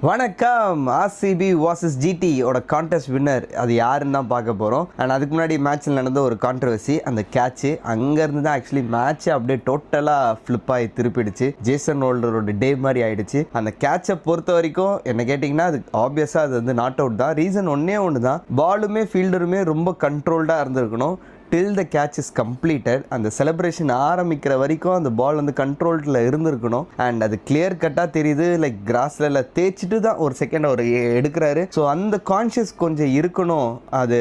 வணக்கம். RCB vs GT ஓட contest winner அது யாருன்னு தான் பார்க்க போகிறோம். அண்ட் அதுக்கு முன்னாடி மேட்ச்சில் நடந்த ஒரு கான்ட்ரவர்சி, அந்த கேட்ச்சு அங்கேருந்து தான் ஆக்சுவலி மேட்ச்சை அப்படியே டோட்டலாக ஃப்ளிப் ஆகி திருப்பிடுச்சு. ஜேசன் ஹோல்டரோட டே மாதிரி ஆயிடுச்சு. அந்த கேட்சை பொறுத்த வரைக்கும் என்ன கேட்டிங்கன்னா அது ஆப்வியஸாக அது வந்து நாட் அவுட் தான். ரீசன் ஒன்று தான், பாலுமே ஃபீல்டருமே ரொம்ப கண்ட்ரோல்டாக இருந்திருக்கணும். டில் த கேட்ச் இஸ் கம்ப்ளீட்டட். அந்த செலிப்ரேஷன் ஆரம்பிக்கிற வரைக்கும் அந்த பால் வந்து கண்ட்ரோல்டில் இருந்திருக்கணும். அண்ட் அது கிளியர் கட்டாக தெரியுது, லைக் கிராஸில் தேய்ச்சிட்டு தான் ஒரு செகண்ட் அவர் எடுக்கிறாரு. ஸோ அந்த கான்ஷியஸ் கொஞ்சம் இருக்கணும். அது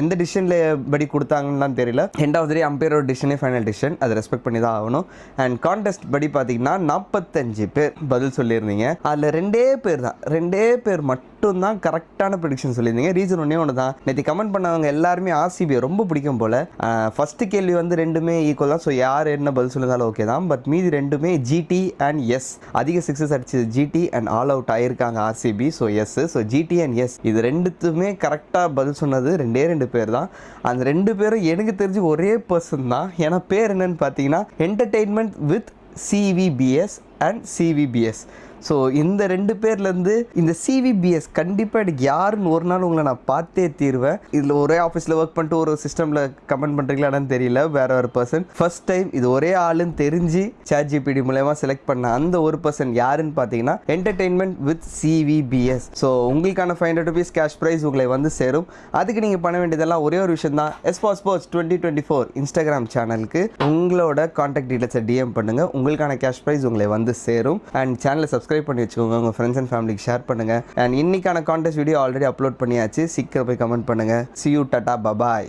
எந்த டிசிஷனில் படி கொடுத்தாங்கன்னு தெரியல. எண்ட் ஆஃப் த டே அம்பையரோட டிசிஷனே ஃபைனல் டிசிஷன், அதை ரெஸ்பெக்ட் பண்ணி தான் ஆகணும். அண்ட் கான்டெஸ்ட் படி பார்த்தீங்கன்னா 45 பேர் பதில் சொல்லியிருந்தீங்க. அதில் ரெண்டே பேர் மட்டும் தான் கரெக்டான ப்ரெடிக்ஷன் சொல்லியிருந்தீங்க. ரீசன் ஒன்று தான், நேற்று கமெண்ட் பண்ணவங்க எல்லாருமே ஆர்சிபியை ரொம்ப பிடிக்கும் போல். ஃபஸ்ட்டு கேள்வி வந்து ரெண்டுமே ஈக்குவல் தான். ஸோ யார் என்ன பதில் சொல்லியிருந்தாலும் ஓகே தான். பட் மீதி ரெண்டுமே ஜிடி அண்ட் எஸ். அதிக சிக்ஸஸ் அடிச்சது ஜிடி அண்ட் ஆல் அவுட் ஆயிருக்காங்க RCB. So S. So GT and S இது ரெண்டுத்துமே கரெக்டாக பதில் சொன்னது ரெண்டு பேர் தான். அந்த ரெண்டு பேரும் எனக்கு தெரிஞ்சு ஒரே பர்சன் தான். ஏன்னா பேர் என்னன்னு பார்த்தீங்கன்னா என்டர்டெயின்மெண்ட் வித் சிவிபிஎஸ் அண்ட் சிவிபிஎஸ். ஸோ இந்த ரெண்டு பேர்லேருந்து இந்த சிவிபிஎஸ் கண்டிப்பாக எனக்கு யாருன்னு ஒரு நாள் உங்களை நான் பார்த்தே தீர்வேன். இதில் ஒரே ஆஃபீஸில் ஒர்க் பண்ணிட்டு ஒரு சிஸ்டமில் கமெண்ட் பண்ணுறீங்களான்னு தெரியல, வேற பர்சன். ஃபர்ஸ்ட் டைம் இது ஒரே ஆளுன்னு தெரிஞ்சு ChatGPT மூலமா செலக்ட் பண்ண அந்த ஒரு பர்சன் யாருன்னு பார்த்தீங்கன்னா என்டர்டெயின்மெண்ட் வித் சிவிபிஎஸ். ஸோ உங்களுக்கான ₹500 கேஷ் ப்ரைஸ் உங்களை வந்து சேரும். அதுக்கு நீங்கள் பண்ண வேண்டியதெல்லாம் ஒரே ஒரு விஷயம் தான். Sports 2024 இன்ஸ்டாகிராம் சேனலுக்கு உங்களோட கான்டாக்ட் டீட்டெயில்ஸை டிஎம் பண்ணுங்கள். உங்களுக்கான கேஷ் ப்ரைஸ் உங்களை வந்து சேரும். அண்ட் சேனலை சப்ஸ்கிரைப் பண்ணி வச்சுக்கோங்க, உங்கள் ஃப்ரெண்ட்ஸ் அண்ட் ஃபேமிலிக்கு ஷேர் பண்ணுங்கள். அண்ட் இன்னைக்கான கான்டெஸ்ட் வீடியோ ஆல்ரெடி அப்லோட் பண்ணியாச்சு, சீக்கிரம் போய் கமெண்ட் பண்ணுங்கள். See you, tata, bye bye.